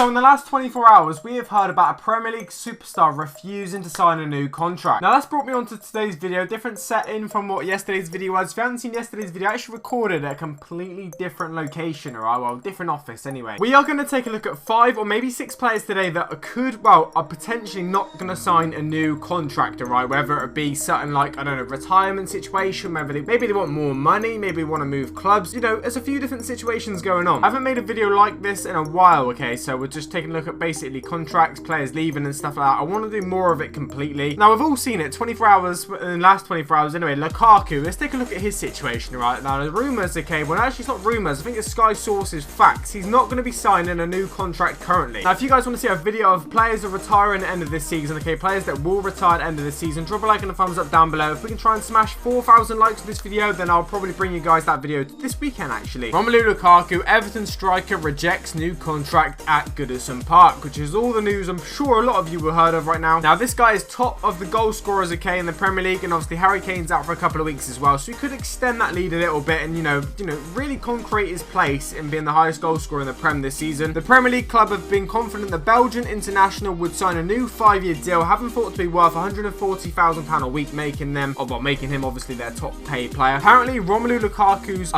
So in the last 24 hours, we have heard about a Premier League superstar refusing to sign a new contract. Now that's brought me on to today's video, different setting from what yesterday's video was. If you haven't seen yesterday's video, I actually recorded at a completely different location, alright, well, different office anyway. We are going to take a look at 5 or maybe 6 players today that could, well, are potentially not going to sign a new contract, alright, whether it be something like, I don't know, retirement situation, maybe they want more money, maybe they want to move clubs, you know, there's a few different situations going on. I haven't made a video like this in a while, okay, so we're just taking a look at basically contracts, players leaving and stuff like that. I want to do more of it completely. Now, we've all seen it, 24 hours, in the last 24 hours anyway, Lukaku, let's take a look at his situation, right? Now, the rumours, okay, well, actually, it's not rumours, I think it's Sky Sources facts. He's not going to be signing a new contract currently. Now, if you guys want to see a video of players that retire at the end of this season, okay, players that will retire at the end of this season, drop a like and a thumbs up down below. If we can try and smash 4,000 likes for this video, then I'll probably bring you guys that video this weekend, actually. Romelu Lukaku, Everton striker, rejects new contract at Goodison Park, which is all the news I'm sure a lot of you have heard of right now. Now, this guy is top of the goal scorers, okay, in the Premier League, and obviously Harry Kane's out for a couple of weeks as well, so he could extend that lead a little bit and, you know, really concrete his place in being the highest goal scorer in the Prem this season. The Premier League club have been confident the Belgian international would sign a new 5-year deal, having thought to be worth £140,000 a week, making him obviously their top paid player. Apparently, Romelu Lukaku's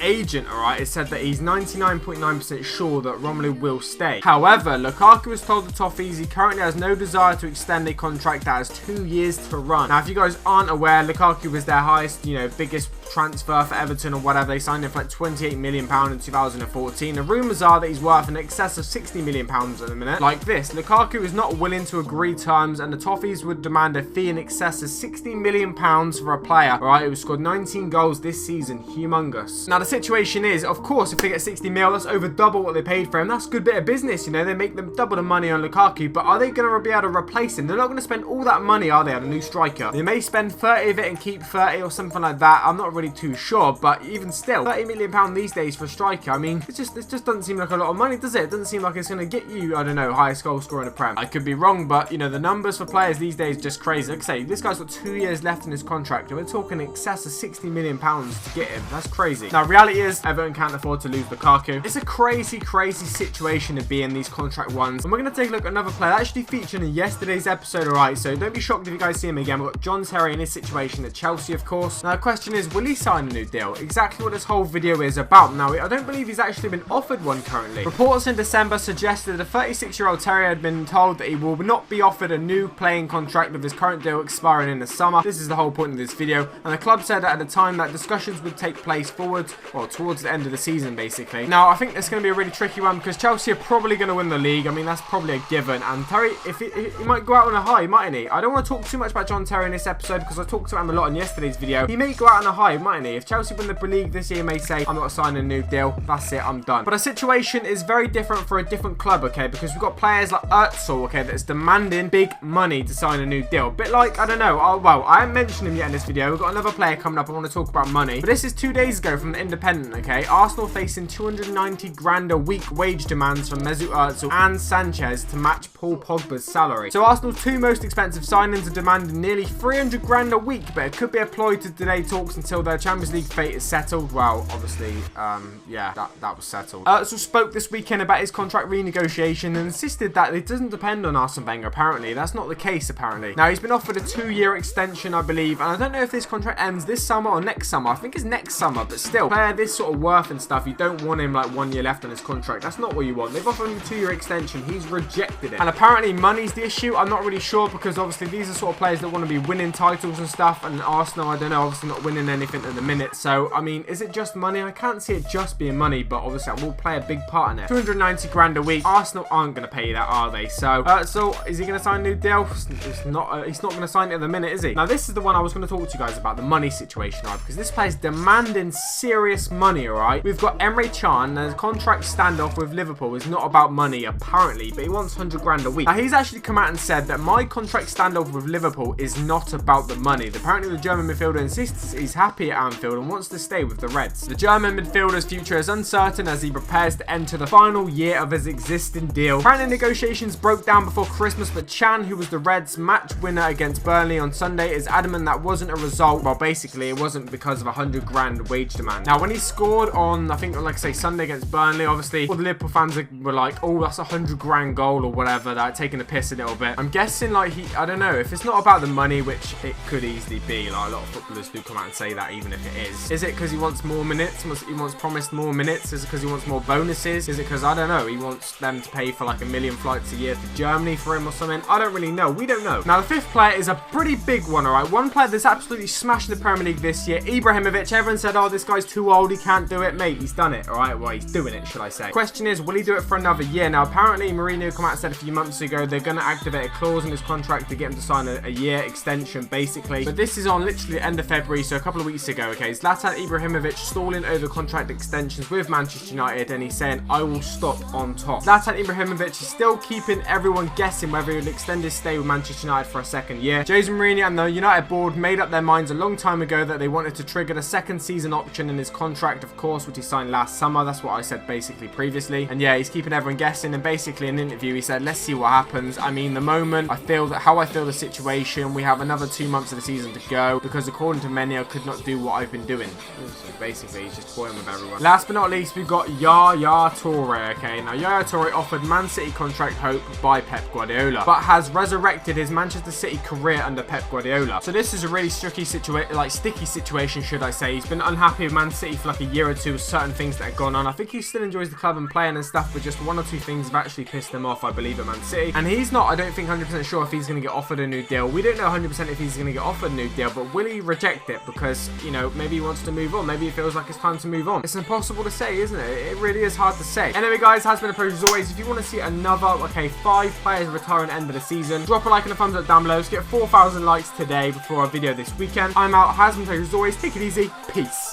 agent, alright, has said that he's 99.9% sure that Romelu will stay. However, Lukaku has told the Toffees he currently has no desire to extend a contract that has 2 years to run. Now, if you guys aren't aware, Lukaku was their highest, biggest transfer for Everton or whatever. They signed him for like £28 million in 2014. The rumours are that he's worth in excess of £60 million at the minute. Like this, Lukaku is not willing to agree terms, and the Toffees would demand a fee in excess of £60 million for a player, alright, who scored 19 goals this season. Humongous. Now, the situation is, of course, if they get 60 mil, that's over double what they paid for him. That's a good bit of business, they make them double the money on Lukaku, but are they going to be able to replace him? They're not going to spend all that money, are they, on a new striker? They may spend 30 of it and keep 30 or something like that. I'm not really too sure, but even still, £30 million these days for a striker, I mean, this just doesn't seem like a lot of money, does it? It doesn't seem like it's going to get you, I don't know, highest goal scorer in the Prem. I could be wrong, but, the numbers for players these days are just crazy. Like I say, this guy's got 2 years left in his contract, and we're talking in excess of £60 million to get him. That's crazy. Now, reality is, Everton can't afford to lose Lukaku. It's a crazy situation to be in these contract ones. And we're going to take a look at another player that actually featured in yesterday's episode, alright? So don't be shocked if you guys see him again. We've got John Terry in his situation at Chelsea, of course. Now, the question is, will he sign a new deal? Exactly what this whole video is about. Now, I don't believe he's actually been offered one currently. Reports in December suggested that a 36-year-old Terry had been told that he will not be offered a new playing contract with his current deal expiring in the summer. This is the whole point of this video. And the club said that at the time that discussions would take place towards the end of the season, basically. Now, I think it's going to be a really tricky one because Chelsea are probably going to win the league. I mean, that's probably a given. And Terry, he might go out on a high, mightn't he? I don't want to talk too much about John Terry in this episode because I talked about him a lot in yesterday's video. He may go out on a high, mightn't he? If Chelsea win the league this year, he may say, I'm not signing a new deal. That's it, I'm done. But the situation is very different for a different club, okay? Because we've got players like Özil, okay, that's demanding big money to sign a new deal. A bit like, I don't know, well, I haven't mentioned him yet in this video. We've got another player coming up I want to talk about money. But this is 2 days ago from the Independent, okay? Arsenal facing 290 grand a week wage demands from Mesut Özil and Sanchez to match Paul Pogba's salary. So Arsenal's 2 most expensive signings are demanding nearly 300 grand a week, but it could be employed to delay talks until their Champions League fate is settled. Well, obviously, yeah, that was settled. Özil spoke this weekend about his contract renegotiation and insisted that it doesn't depend on Arsene Wenger, apparently. That's not the case, apparently. Now, he's been offered a 2-year extension, I believe, and I don't know if this contract ends this summer or next summer. I think it's next summer, but still, player this sort of worth and stuff, you don't want him like 1 year left on his contract. That's not what you want. They've offered him a 2-year extension. He's rejected it. And apparently money's the issue. I'm not really sure because obviously these are sort of players that want to be winning titles and stuff, and Arsenal, I don't know, obviously not winning anything at the minute. So, I mean, is it just money? I can't see it just being money, but obviously that will play a big part in it. 290 grand a week. Arsenal aren't going to pay that, are they? So is he going to sign a new deal? He's not going to sign it at the minute, is he? Now, this is the one I was going to talk to you guys about, the money situation, right? Because this player's demanding serious money, alright? We've got Emre Can, and his contract standoff with Liverpool is not about money, apparently, but he wants 100 grand a week. Now, he's actually come out and said that my contract standoff with Liverpool is not about the money. Apparently, the German midfielder insists he's happy happy at Anfield and wants to stay with the Reds. The German midfielder's future is uncertain as he prepares to enter the final year of his existing deal. Apparently negotiations broke down before Christmas, but Can, who was the Reds' match winner against Burnley on Sunday, is adamant that wasn't a result. Well, basically, it wasn't because of a 100 grand wage demand. Now, when he scored on, I think, like I say, Sunday against Burnley, obviously, all the Liverpool fans were like, oh, that's a 100 grand goal or whatever, that taking a piss a little bit. I'm guessing, like, I don't know, if it's not about the money, which it could easily be, like, a lot of footballers do come out and say that, even if it is. Is it because he wants more minutes? He wants promised more minutes? Is it because he wants more bonuses? Is it because, I don't know, he wants them to pay for like 1 million flights a year to Germany for him or something? I don't really know. We don't know. Now, the fifth player is a pretty big one, all right? One player that's absolutely smashed the Premier League this year, Ibrahimovic. Everyone said, oh, this guy's too old, he can't do it. Mate, he's done it, all right? Well, he's doing it, should I say. Question is, will he do it for another year? Now, apparently, Mourinho came out and said a few months ago they're going to activate a clause in his contract to get him to sign a year extension, basically. But this is on literally the end of February, so a couple of weeks ago, okay? Zlatan Ibrahimovic stalling over contract extensions with Manchester United, and he's saying, I will stop on top. Zlatan Ibrahimovic is still keeping everyone guessing whether he would extend his stay with Manchester United for a second year. Jose Mourinho and the United board made up their minds a long time ago that they wanted to trigger the second season option in his contract, of course, which he signed last summer. That's what I said basically previously. And yeah, he's keeping everyone guessing, and basically in an interview he said, let's see what happens. I mean, the moment I feel that how I feel the situation, we have another 2 months of the season to go, because according to many, I could not do what I've been doing. So basically, he's just toying with everyone. Last but not least, we've got Yaya Touré, okay? Now, Yaya Touré offered Man City contract hope by Pep Guardiola, but has resurrected his Manchester City career under Pep Guardiola. So this is a really sticky situation, should I say. He's been unhappy with Man City for like a year or two with certain things that have gone on. I think he still enjoys the club and playing and stuff, but just 1 or 2 things have actually pissed him off, I believe, at Man City. And he's not, I don't think, 100% sure if he's going to get offered a new deal. We don't know 100% if he's going to get offered a new deal, but will he reject it because, you know, maybe he wants to move on. Maybe it feels like it's time to move on. It's impossible to say, isn't it? It really is hard to say. Anyway, guys, has been a pleasure as always. If you want to see another, 5 players retire at the end of the season, drop a like and a thumbs up down below. Let's get 4,000 likes today before our video this weekend. I'm out. Has been a pleasure as always. Take it easy. Peace.